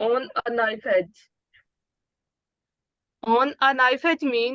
on a knife edge. On a knife edge mean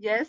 Yes.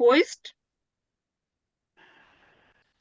Poised.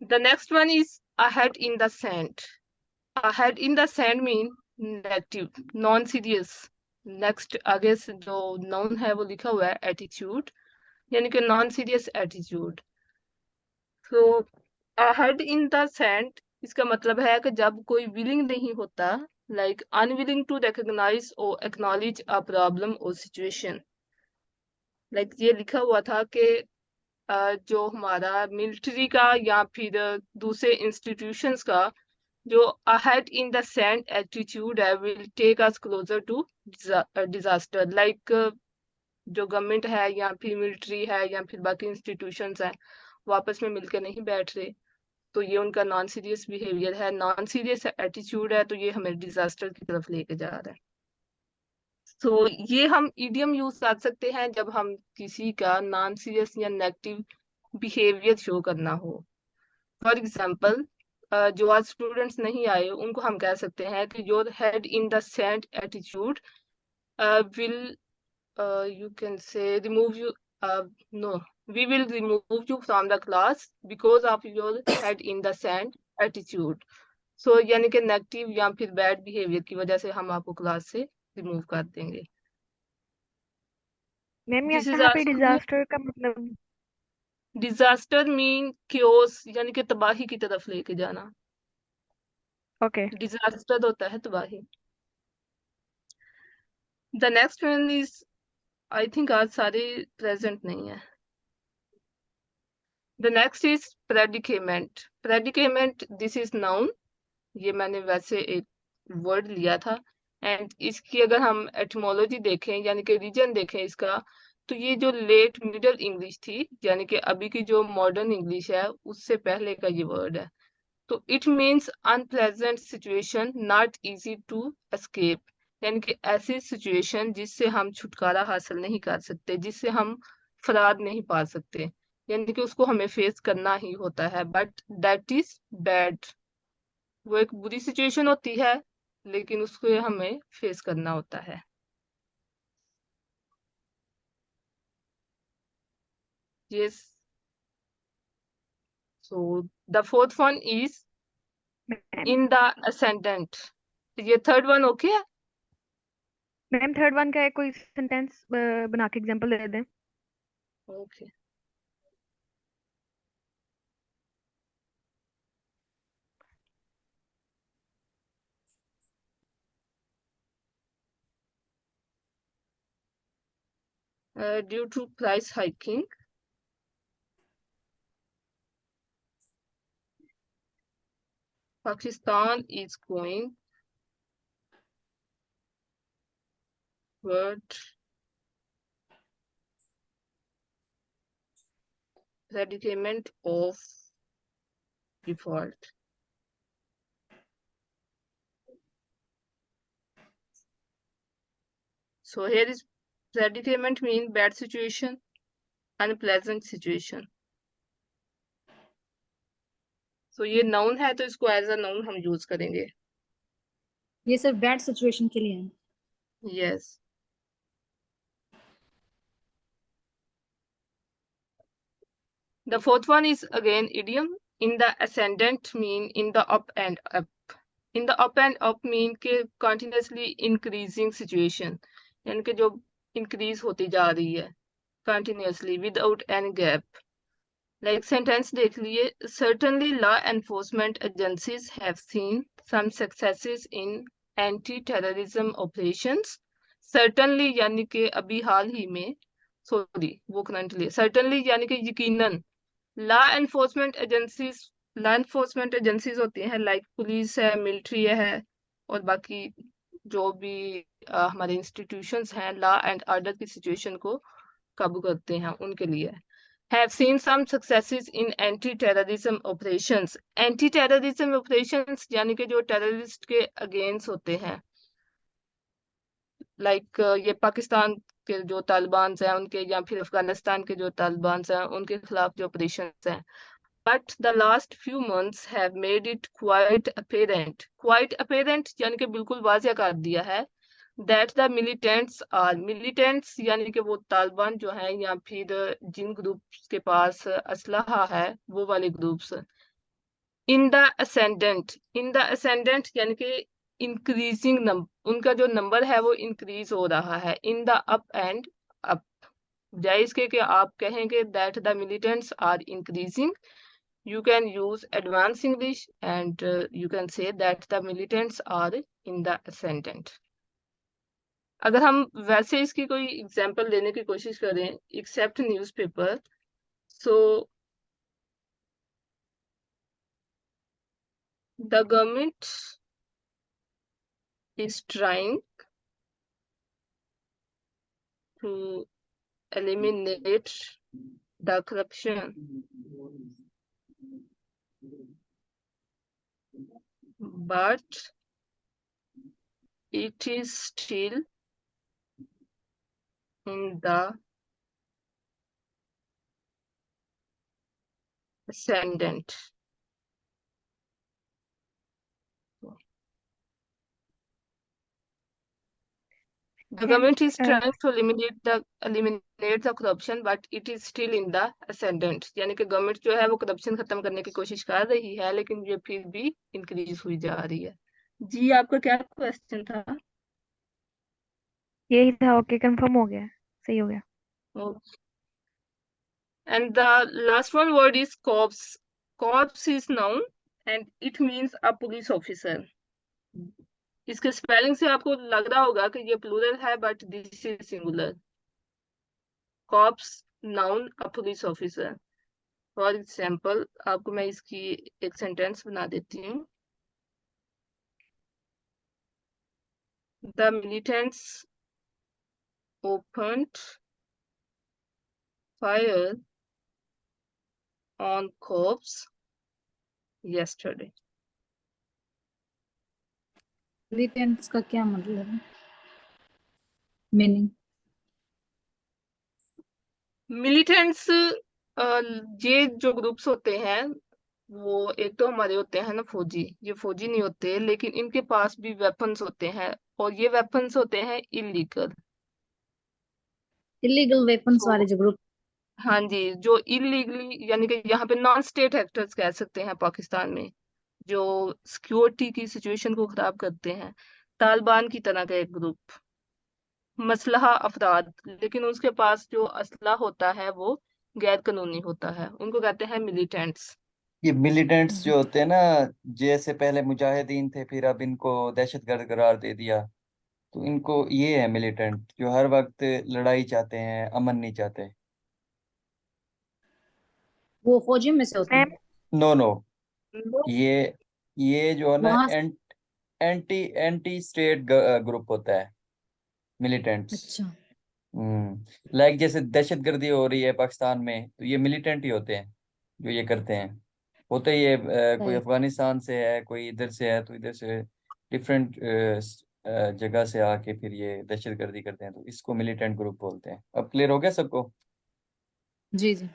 The next one is ahead in the sand. Ahead in the sand mean negative, non serious. Next आगे से जो noun है वो लिखा हुआ है attitude, यानी कि non serious attitude. So ahead in the sand इसका मतलब है कि जब कोई willing नहीं होता, like unwilling to recognize or acknowledge a problem or situation. Like ये लिखा हुआ था कि जो हमारा मिलिट्री का या फिर दूसरे इंस्टीट्यूशंस का जो ahead in the sand attitude है will take us closer to disaster. Like जो गवर्नमेंट है या फिर मिलिट्री है या फिर बाकी इंस्टीट्यूशंस हैं वो आपस में मिलकर नहीं बैठ रहे, तो ये उनका नॉन सीरियस बिहेवियर है, नॉन सीरियस एटीट्यूड है, तो ये हमें डिजास्टर की तरफ लेके जा रहा है. तो ये हम इडियम यूज कर सकते हैं जब हम किसी का नॉन सीरियस या नेगेटिव बिहेवियर शो करना हो. फॉर एग्जाम्पल जो आज स्टूडेंट्स नहीं आए उनको हम कह सकते हैं कि your head in the sand attitude will you can say remove you no we will remove you from the class because of your head in the sand attitude. So यानी कि नेगेटिव या फिर बैड बिहेवियर की वजह से हम आपको class से रिमूव कर देंगे. मैम This is यहाँ पे also डिजास्टर का मतलब डिजास्टर मीन क्योस, यानी कि तबाही की तरफ लेके जाना. ओके डिजास्टर होता है तबाही. The next one is I think आज सारे प्रेजेंट नहीं है. The next is predicament. Predicament, this is noun. ये मैंने वैसे एक वर्ड लिया था एंड इसकी अगर हम एटमोलॉजी देखें यानी कि रीजन देखें इसका, तो ये जो लेट मिडल इंग्लिश थी यानी कि अभी की जो मॉडर्न इंग्लिश है उससे पहले का ये वर्ड है. तो it means unpleasant situation not easy to escape, यानी कि ऐसी सिचुएशन जिससे हम छुटकारा हासिल नहीं कर सकते, जिससे हम फरार नहीं पा सकते, यानी कि उसको हमें फेस करना ही होता है. But that is bad. वो एक बुरी सिचुएशन होती है लेकिन उसको हमें फेस करना होता है. Yes. So the fourth one is ma'am in the ascendant. ये third one okay है? मैम थर्ड वन का है, कोई सेंटेंस बना के एग्जांपल दे दें. Okay. Due to price hiking, Pakistan is going toward predicament of default. So here is predicament mean bad situation, unpleasant situation. So ये noun है तो इसको as a noun हम use करेंगे. ये सिर्फ बैड सिचुएशन के लिए है. Yes. The fourth one is again idiom. In the ascendant mean in the up and up. In the up and up mean के continuously increasing situation. यानी कि जो increase होती जा रही है continuously without any gap. Like sentence देख लिए. Certainly law enforcement agencies have seen some successes in anti-terrorism operations. Certainly यानी कि अभी हाल ही में, sorry वो currently. Certainly यानी कि यकीनन. लॉ एनफोर्समेंट एजेंसीज होती हैं, लाइक पुलिस है, मिलिट्री है, और बाकी जो भी हमारे इंस्टीट्यूशंस हैं लॉ एंड ऑर्डर की सिचुएशन को काबू करते हैं, उनके लिए have seen some successes in anti terrorism operations. Anti terrorism operations यानी कि जो टेररिस्ट के अगेंस्ट होते हैं, लाइक ये पाकिस्तान के जो तालिबान हैं उनके, या फिर अफगानिस्तान के जो तालिबान हैं उनके खिलाफ जो ऑपरेशन हैं. But the last few months have made it quite apparent. Quite apparent यानी कि बिल्कुल वाज़िया कर दिया है that the militants are militants यानी कि वो तालिबान जो हैं, या फिर जिन ग्रुप्स के पास असलहा है वो वाले ग्रुप्स. In the ascendant यानी कि इंक्रीजिंग नंबर, उनका जो नंबर है वो इंक्रीज हो रहा है. In the up and up, जाए इसके कि आप कहेंगे that the militants are increasing. You can use advanced English and you can say that the militants are in the ascendant. अगर हम वैसे इसकी कोई एग्जांपल लेने की कोशिश करें, except newspaper, so the government is trying to eliminate the corruption, but it is still in the ascendant. The government is trying to eliminate the corruption, but it is still in the ascendant. यानी कि government जो है वो corruption खत्म करने की कोशिश कर रही है, लेकिन ये फिर भी इंक्रीज हुई जा रही है. जी आपका क्या क्वेश्चन था? यही था. ओके, कंफर्म हो गया, सही हो गया. Okay. And the last one word is corps. Corps is noun and it means a police officer. इसके स्पेलिंग से आपको लग रहा होगा कि ये प्लूरल है, but this is singular. Cops noun a police officer. For example आपको मैं इसकी एक सेंटेंस बना देती हूँ. The militants opened fire on cops yesterday. Militants का क्या मतलब है, मीनिंग? मिलिटेंट्स ये जो ग्रुप्स होते हैं वो एक तो हमारे होते हैं ना फौजी, ये फौजी नहीं होते लेकिन इनके पास भी वेपन्स होते हैं, और ये वेपन्स होते हैं इलीगल। इलीगल वेपन्स तो वाले जो ग्रुप। हाँ जी, जो इलीगली यानी कि यहाँ पे नॉन स्टेट एक्टर्स कह सकते हैं पाकिस्तान में, जो सिक्योरिटी की सिचुएशन को खराब करते हैं, तालिबान की तरह का एक ग्रुप, मसलहा अफराद, लेकिन उसके पास जो असला होता है वो गैर कानूनी होता है, उनको कहते हैं मिलिटेंट्स। ये मिलिटेंट्स जो होते हैं ना, जैसे पहले मुजाहिदीन थे फिर अब इनको दहशतगर्द करार दे दिया, तो इनको ये है मिलिटेंट जो हर वक्त लड़ाई चाहते हैं, अमन नहीं चाहते। वो फौजी में से होते मैम हैं। नो नो, वो ये जो है ना वहां। एंटी एंटी स्टेट ग्रुप होता है मिलिटेंट्स। अच्छा। लाइक जैसे दहशतगर्दी हो रही है पाकिस्तान में, तो ये मिलिटेंट ही होते हैं जो ये करते हैं। होते ये कोई सही। अफगानिस्तान से है, कोई इधर से है, तो इधर से डिफरेंट जगह से आके फिर ये दहशतगर्दी करते हैं, तो इसको मिलिटेंट ग्रुप बोलते हैं। अब क्लियर हो गया सबको? जी जी।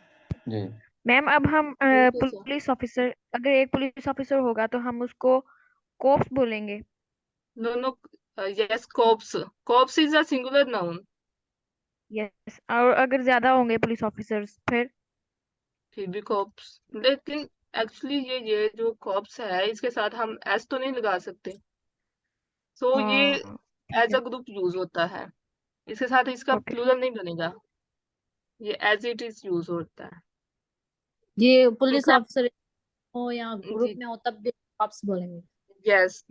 जी। मैम अब हम उनके से पुलिस ऑफिसर, अगर एक पुलिस ऑफिसर होगा तो हम उसको कोप्स बोलेंगे। No no, yes, cops. Cops is a singular noun. Yes, और अगर ज्यादा होंगे पुलिस ऑफिसर्स फिर? फिर भी कॉप्स, लेकिन एक्चुअली ये जो कॉप्स है इसके साथ हम एस तो नहीं लगा सकते, तो ये हाँ एज अ ग्रुप यूज होता है, इसके साथ इसका ओके। प्लूरल नहीं बनेगा, ये एज इट इज यूज होता है। ये तो पुलिस क्या, ऑफिसर हो या ग्रुप जी, में हो तब भी कॉप्स बोलेंगे। यस,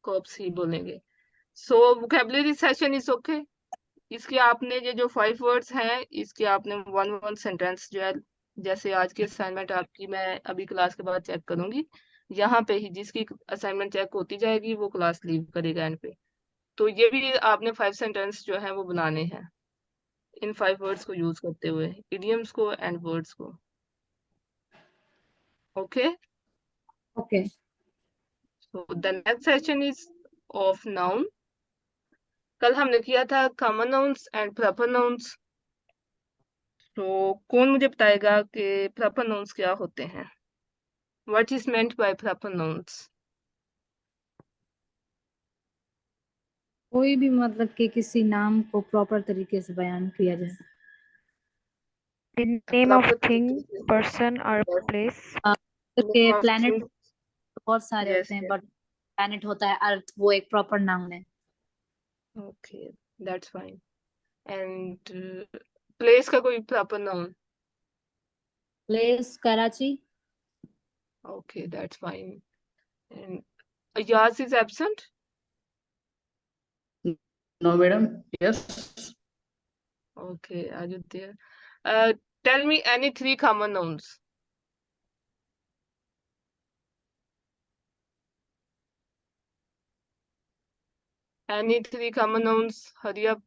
कॉप्स ही बोलेंगे। सो वोकेबलरी सेशन इज ओके। इसके आपने ये जो 5 वर्ड्स हैं, इसके आपने वन वन सेंटेंस जो है, जैसे आज की असाइनमेंट आपकी मैं अभी क्लास के बाद चेक करूंगी, यहाँ पे ही जिसकी असाइनमेंट चेक होती जाएगी वो क्लास लीव करेगा एंड पे। तो ये भी आपने 5 सेंटेंस जो है वो बनाने हैं इन 5 वर्ड्स को यूज करते हुए, इडियम्स को एंड वर्ड्स को। Okay, okay. So the next session is of noun. कल हमने किया था common nouns and proper nouns. तो कौन मुझे बताएगा कि प्रॉपर नाउन्स क्या होते हैं? What is meant by proper nouns? कोई भी मतलब कि किसी नाम को प्रॉपर तरीके से बयान किया जाए। The name of Proper thing, तरीके से। पर्सन और Yes. प्लेस। के Name of प्लेनेट thing. बहुत सारे Yes, होते हैं yes. बट प्लेनेट होता है अर्थ, वो एक प्रॉपर नाउन है। Okay, that's fine. And place का कोई proper noun? Place Karachi. Okay, that's fine. And Ayaz is absent? No, madam. Yes. Okay, Ajit. Tell me any 3 common nouns. Any 3 common nouns? Hurry up.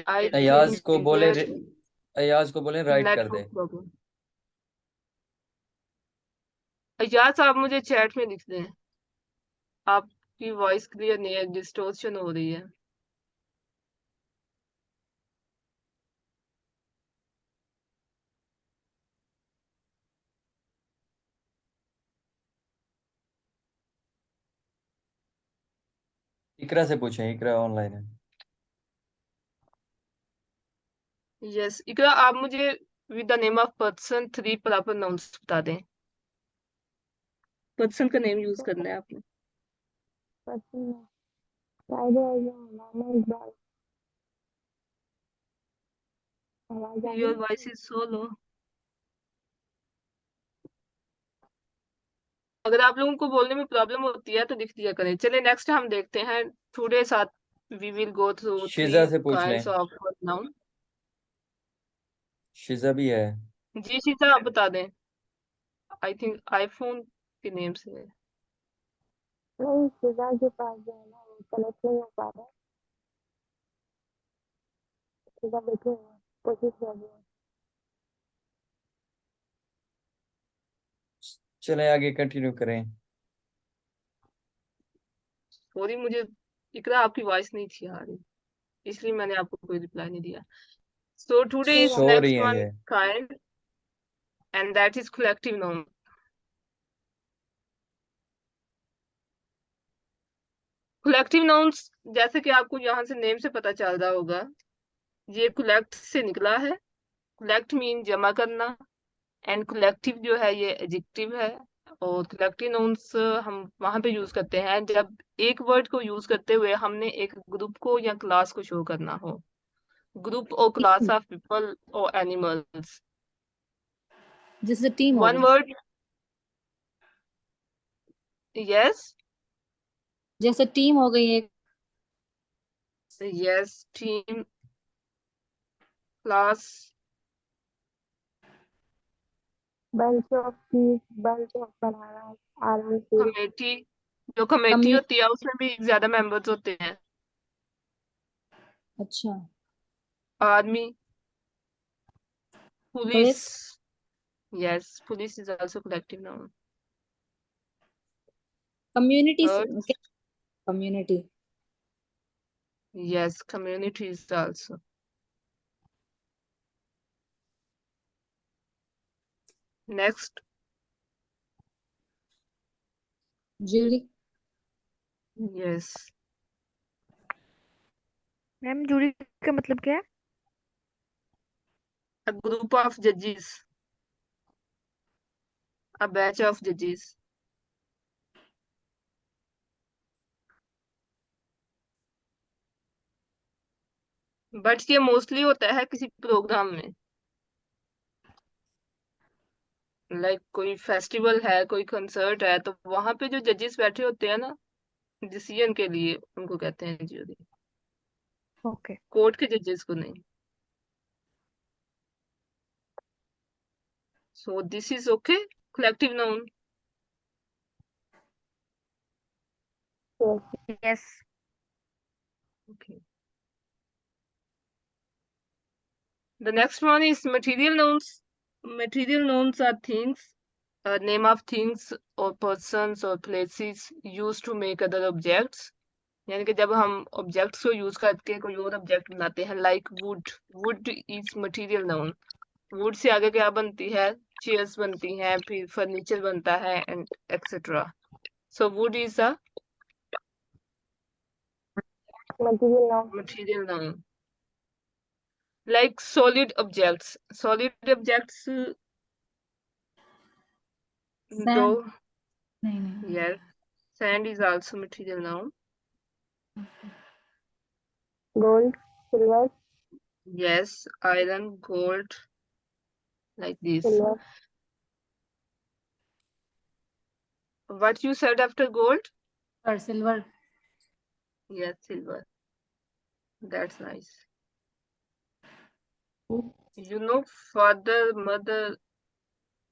I Ayaz think को बोले there's Ayaz को बोले right कर दे। network problem. Ayaz आप मुझे chat में लिख दें, आपकी वॉइस क्लियर नहीं है, डिस्टोर्शन हो रही है। इकरा से पूछें, इकरा ऑनलाइन है। यस, इकरा आप मुझे with the name of person 3 proper nouns बता दें। पर्सन का नेम यूज करना है आपने। योर वॉइस इज सो लो। अगर आप लोगों को बोलने में प्रॉब्लम होती है तो लिख दिया करें। चलिए नेक्स्ट हम देखते हैं टुडे साथ वी विल गो थ्रू 3 शिजा से पूछ लें, काइंड्स ऑफ नाउन। शिजा भी है। जी सीता आप बता दें, आई थिंक आईफोन के नेम से है। नहीं, फिजा के पास जो है ना वो कनेक्ट नहीं हो पा रहा है। फिजा बैठे हुए हैं, कोशिश कर रही है। चलें आगे कंटिन्यू करें। सॉरी, मुझे इकरा आपकी वॉइस नहीं थी आ रही, इसलिए मैंने आपको कोई रिप्लाई नहीं दिया। So today is सो रही next हैं one ये। kind, and that is collective noun. Collective nouns, जैसे कि आपको यहाँ से नेम से पता चल रहा होगा, ये collect से निकला है। collect मीन जमा करना, एंड collective जो है ये एडजेक्टिव है। और collective nouns हम वहां पे यूज करते हैं जब एक वर्ड को यूज करते हुए हमने एक ग्रुप को या क्लास को शो करना हो। ग्रुप और क्लास ऑफ पीपल और एनिमल्स। जैसे टीम हो वन गई, वर्ड, यस जैसे टीम हो गई एक, yes, team, class, bunch of trees, bunch of bananas, army field, committee. जो कमेटी होती है उसमें भी ज्यादा मेंबर्स होते हैं। अच्छा, army, police, police, yes, police is also collective noun. Community, Earth, community, yes, community is also. Next, jury, yes, ma'am jury का मतलब क्या है? a group of judges, a batch of judges. But ये mostly होता है किसी programme में, like कोई फेस्टिवल है, कोई कंसर्ट है, तो वहां पे जो जजेस बैठे होते हैं ना डिसीजन के लिए, उनको कहते हैं ज्यूरी। ओके, कोर्ट के जजेस को नहीं। So this is okay, collective noun. yes, yes, Okay. The next one is material nouns. Material nouns are things, name of things or persons or places used to make other objects. यानी कि जब हम objects को use करके कोई और object बनाते हैं, like would. Would is material noun. Would say आगे क्या बनती है? चेयर्स बनती हैं, फिर फर्नीचर बनता है, and etcetera. So would is a material noun, material noun. Like solid objects. Solid objects दो, सैंड, नहीं नहीं, yes, sand is also material noun. gold, silver, Yes, iron, gold, like this. silver, What you said after gold? और silver, Yes, silver. That's nice. You know, father, mother,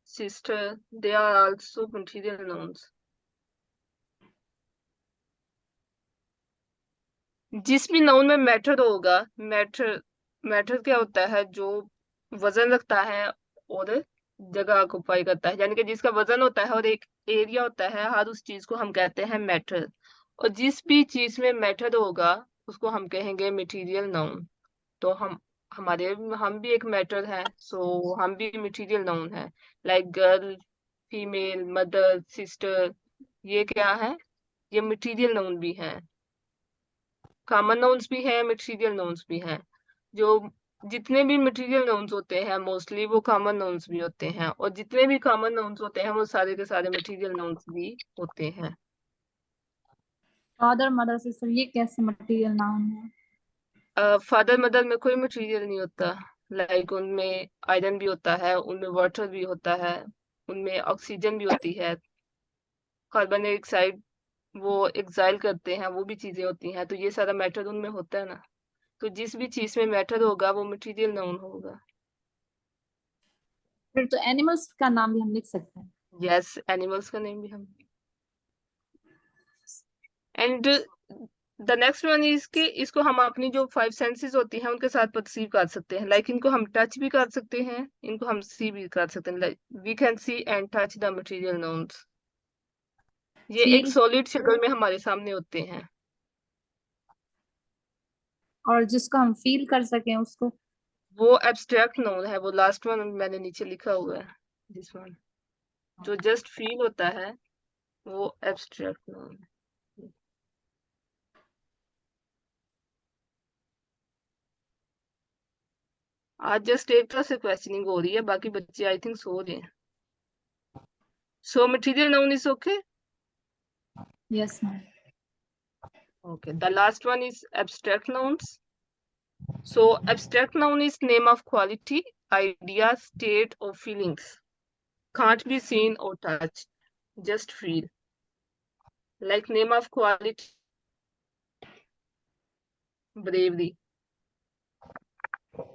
sister, they are also material nouns. जिस भी noun में matter होगा, matter, matter क्या होता है? जो वजन रखता है और जगह ऑक्युपाई करता है, यानी कि जिसका वजन होता है और एक एरिया होता है, हर उस चीज को हम कहते हैं मैटर। और जिस भी चीज में मैटर होगा उसको हम कहेंगे मटेरियल नाउन। तो हम भी एक मैटर है, सो हम भी मटेरियल नाउन है। Like girl, female, mother, sister, ये क्या है? ये मटेरियल नाउन भी है। कॉमन नाउन्स भी हैं, मटेरियल नाउन्स भी हैं। जो जितने भी मटेरियल नाउन्स होते हैं मोस्टली वो कॉमन नाउन्स भी होते हैं, और जितने भी कॉमन नाउन्स होते हैं वो सारे के सारे मटेरियल नाउन्स भी होते हैं। फादर, मदर, सिस्टर, ये कैसे मटेरियल नाउन है? फादर मदर में कोई मटेरियल नहीं होता। लाइक उनमें आयरन भी होता है, उनमें वाटर भी होता है, उनमें ऑक्सीजन भी होती है, कार्बन डाइऑक्साइड वो एक्साइल करते हैं, वो भी चीजें होती हैं, तो ये सारा मैटर उनमें होता है ना। तो जिस भी चीज में मैटर होगा वो मटेरियल नाउन होगा। फिर तो एनिमल्स का नाम भी हम लिख सकते हैं। यस, एनिमल्स का नेम भी हम। And the next one is कि इसको हम अपनी जो 5 सेंसेस होती हैं उनके साथ परसीव कर सकते हैं, लाइक इनको हम टच भी कर सकते हैं, इनको हम सी भी कर सकते हैं, like we can see and touch the material nouns. ये एक फील सॉलिड शक्ल में हमारे सामने होते हैं। और जिसको हम फील कर सकें उसको वो एब्स्ट्रैक्ट नाउन है, वो लास्ट वन मैंने नीचे लिखा हुआ है, दिस वन, जो जस्ट फील होता है वो एब्स्ट्रैक्ट नाउन है। आज जस्ट एक तरह से क्वेश्चनिंग हो रही है, बाकी बच्चे आई थिंक सो रहे हैं। So material noun is okay. Yes ma'am Okay, the last one is abstract nouns. So abstract noun is name of quality, idea, state or feelings. Can't be seen or touched, just feel. Like name of quality, bravery,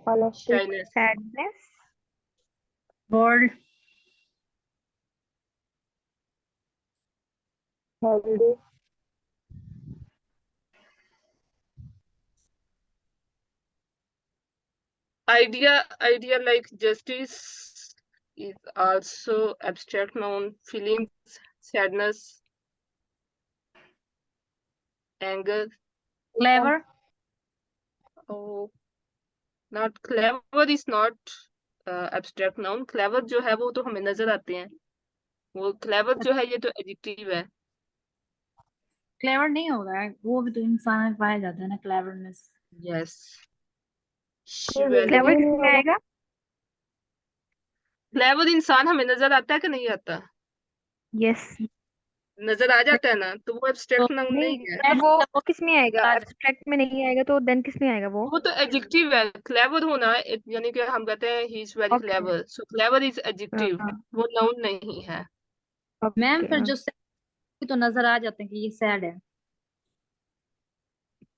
honesty, shyness, sadness, world healthy, idea like justice is also abstract noun. Feelings, sadness, anger. Clever Oh, not clever is not abstract noun. Clever जो है वो तो हमें नजर आते हैं, वो clever जो है ये तो एडजेक्टिव है। क्लेवर नहीं होगा, वो भी तो इंसान में पाया जाता है ना क्लेवरनेस। यस, clever clever नहीं किसमें होगा, आएगा? क्लेवर इंसान हमें नजर आता है कि नहीं आता? यस। नजर आ जाता है ना, तो वो एब्स्ट्रैक्ट नाउन नहीं, नहीं है। वो किसमें आएगा? एब्स्ट्रैक्ट में नहीं आएगा तो देन किसमें आएगा वो? वो तो एडजेक्टिव है। क्लेवर होना यानी कि हम कहते हैं he is very okay. Clever, so clever is adjective, हाँ, वो नाउन नहीं है। मैम फिर ओके। जो sad तो नजर आ जाते हैं कि ये सैड है।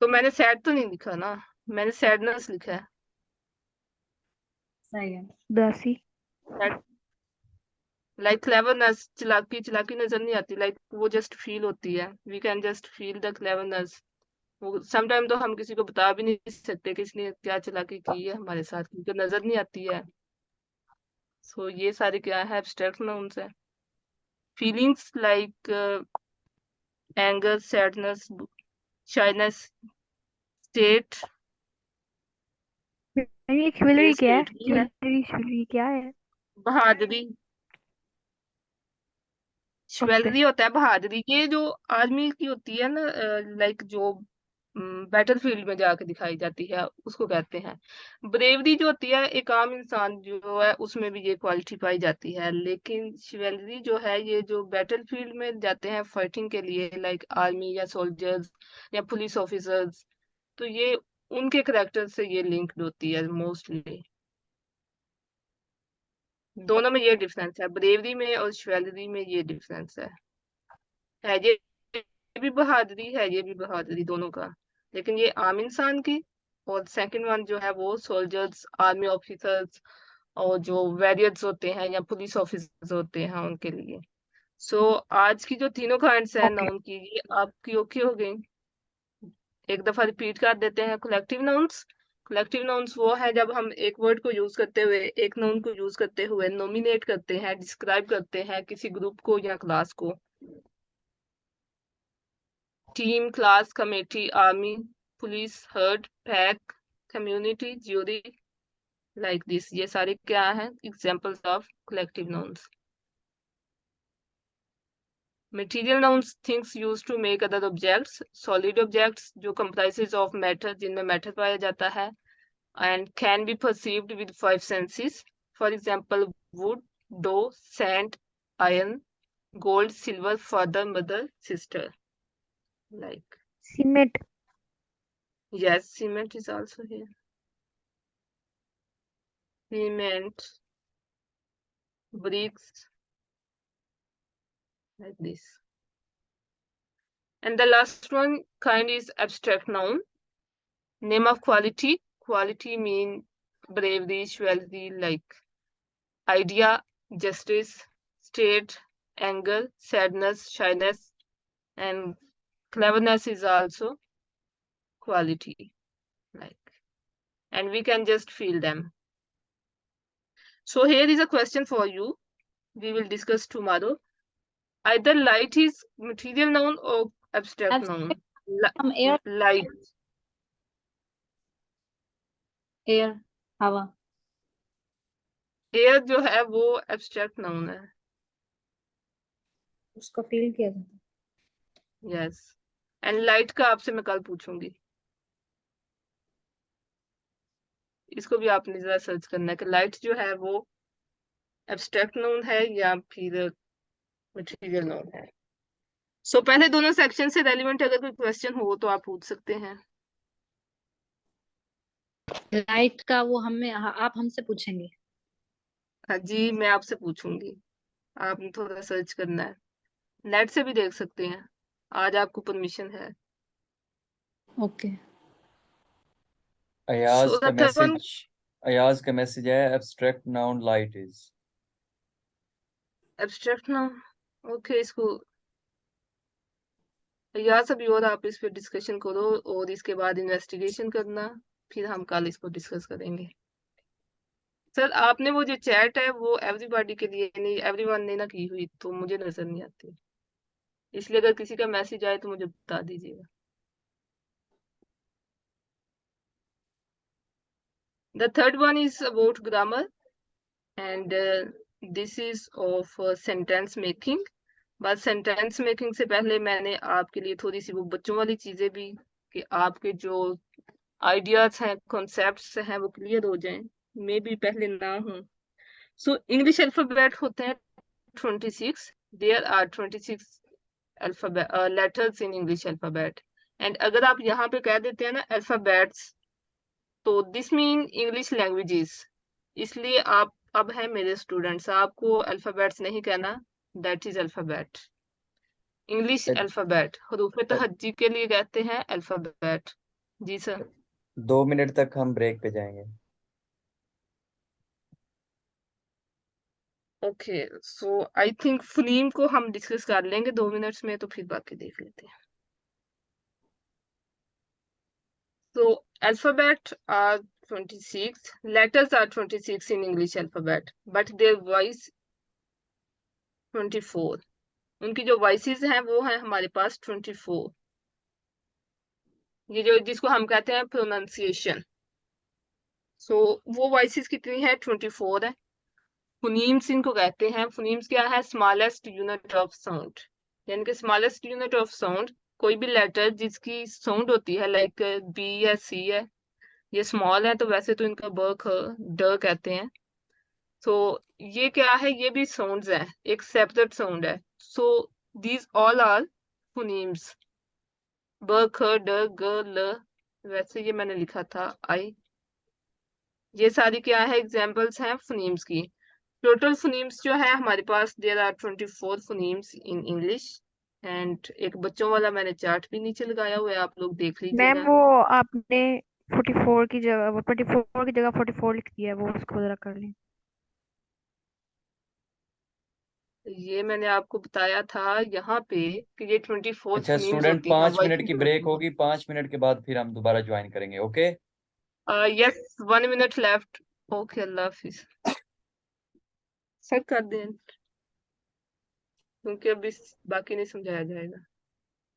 तो मैंने सैड तो नहीं लिखा ना, मैंने सैडनेस लिखा है। सही है। उदासी। लाइक क्लेवरनेस, चालाकी, चालाकी नजर नहीं आती, लाइक वो जस्ट फील होती है, we can just feel the cleverness. वो समटाइम तो हम किसी को बता भी नहीं सकते कि इसने क्या चालाकी की है हमारे साथ, क्योंकि नजर नहीं आती है। सो ये सारे क्या है, एब्स्ट्रैक्ट नाउन्स है। Feelings like anger, sadness, shyness, state, ये ये शिवलरी क्या है? स्टेट ही है। शिवलरी क्या है? बहादुरी, ओके। शिवैलरी होता है बहादुरी, ये जो आर्मी की होती है ना, लाइक जो बैटल फील्ड में जाके दिखाई जाती है उसको कहते हैं। ब्रेवरी जो होती है एक आम इंसान जो है उसमें भी ये क्वालिटी पाई जाती है, लेकिन शिवैलरी जो है ये जो बैटल फील्ड में जाते हैं फाइटिंग के लिए, लाइक आर्मी या सोल्जर्स या पुलिस ऑफिसर्स, तो ये उनके करेक्टर से ये लिंक्ड होती है मोस्टली। दोनों में ये डिफरेंस है, ब्रेवरी में और शिवैलरी में ये डिफरेंस है ये भी बहादुरी है, ये भी बहादुरी दोनों का, लेकिन ये आम इंसान की, और सेकंड वन जो है वो सोल्जर्स, आर्मी ऑफिसर्स और जो वॉरियर्स होते हैं या पुलिस ऑफिसर्स होते हैं उनके लिए। सो आज की जो तीनों काइंड्स हैं ओके। नाउन की, ये आपकी ओके हो गई। एक दफा रिपीट कर देते हैं। कलेक्टिव नाउन्स, कलेक्टिव नाउन्स वो है जब हम एक वर्ड को यूज करते हुए, एक नाउन को यूज करते हुए नोमिनेट करते हैं, डिस्क्राइब करते हैं किसी ग्रुप को या क्लास को। Team, class, committee, army, police, herd, pack, community, jury, like this, ये सारे क्या हैं examples of collective nouns. Material nouns, things used to make other objects, solid objects जो कंप्राइजेस ऑफ मैटर, जिनमें मैटर पाया जाता है, and can be perceived with 5 senses. For example, wood, dough, sand, iron, gold, silver, father, mother, sister. Like, cement. yes, cement is also here. Cement, bricks, like this. And the last one kind is abstract noun. Name of quality. Quality mean bravery, chivalry, like idea, justice, state, anger, sadness, shyness, and cleverness is also. quality, like, and we can just feel them. So here is a question for you. We will discuss tomorrow. Either light is material noun or abstract noun. हम air Light. Air हवा Air जो है वो abstract noun है. उसको feel किया जाता है। Yes. And light का आपसे मैं कल पूछूंगी. इसको भी आपने जरा सर्च करना है कि लाइट जो है वो एब्स्ट्रैक्ट नोन है या फिर मटेरियल नोन है. सो पहले दोनों सेक्शन से रेलिवेंट अगर कोई क्वेश्चन हो तो आप पूछ सकते हैं. लाइट का वो हमें आप हमसे पूछेंगे। हाँ जी, मैं आपसे पूछूंगी. आपने थोड़ा सर्च करना है. नेट से भी देख सकते हैं. आज आपको परमिशन है. ओके अयाज So का the third one, मैसेज है abstract noun light is. Abstract noun. Okay, इसको या सभी और आप इस पे डिस्कशन करो और इसके बाद इन्वेस्टिगेशन करना. फिर हम कल इसको डिस्कस करेंगे. सर आपने वो जो चैट है वो एवरीबॉडी के लिए नहीं, एवरीवन ने ना की हुई, तो मुझे नजर नहीं आती. इसलिए अगर किसी का मैसेज आए तो मुझे बता दीजिएगा. The third one is about grammar, and this is of sentence making. बस सेंटेंस मेकिंग से पहले मैंने आपके लिए थोड़ी सी वो बच्चों वाली चीजें भी, कि आपके जो आइडियाज हैं, कॉन्सेप्ट्स हैं, वो क्लियर हो जाएं. मे भी पहले ना हो. सो इंग्लिश अल्फाबेट होते हैं 26. There are 26 alphabet letters in English alphabet. And अगर आप यहाँ पे कह देते हैं ना अल्फाबेट्स, तो दिस मीन इंग्लिश लैंग्वेजेस. इसलिए आप अब हैं मेरे स्टूडेंट्स, आपको अल्फाबेट्स नहीं कहना, that is alphabet. English alphabet हरूफ तहज्जी के लिए कहते हैं अल्फाबेट. जी सर. 2 मिनट तक हम ब्रेक पे जाएंगे. Okay, so I think phoneme को हम डिस्कस कर लेंगे 2 मिनट्स में, तो फिर बाकी देख लेते हैं. So alphabet are 26, letters are 26 in English alphabet, but their voice 24. उनकी जो voices हैं वो हैं हमारे पास 24. ये जो जिसको हम कहते हैं pronunciation. So वो voices कितनी है? 24 है. Phonemes इनको कहते हैं. Phonemes क्या है? Smallest unit of sound. यानी कि smallest unit of sound कोई भी लेटर जिसकी साउंड होती है, लाइक बी या सी है, ये स्मॉल है, तो वैसे तो इनका ब ख ड कहते हैं. तो ये क्या है? ये भी साउंड्स हैं, एक सेपरेट साउंड है. So these all are phonemes. ब ख ड ग ल, वैसे ये मैंने लिखा था आई. ये सारी क्या है? एग्जांपल्स हैं फोनीम्स की. टोटल फोनीम्स जो है हमारे पास, there are 24 phonemes in English. And एक बच्चों वाला मैंने चार्ट भी नीचे लगाया हुआ है, आप लोग देख मैम लीजिएगा. वो आपने 44 की जगह, वो 24 की जगह 44 लिख दिया है, वो उसको जरा कर लें. ये मैंने आपको बताया था यहाँ पे कि ये 24 अच्छा फोनीम्स स्टूडेंट, होती हैं. 5 मिनट की ब्रेक होगी. 5 मिनट के बाद फिर हम दोबारा ज्वाइन करेंगे. Okay yes, 1 minute left. Okay, अल्लाह हाफिज. सर कर दें, क्योंकि अभी बाकी नहीं समझाया जाएगा.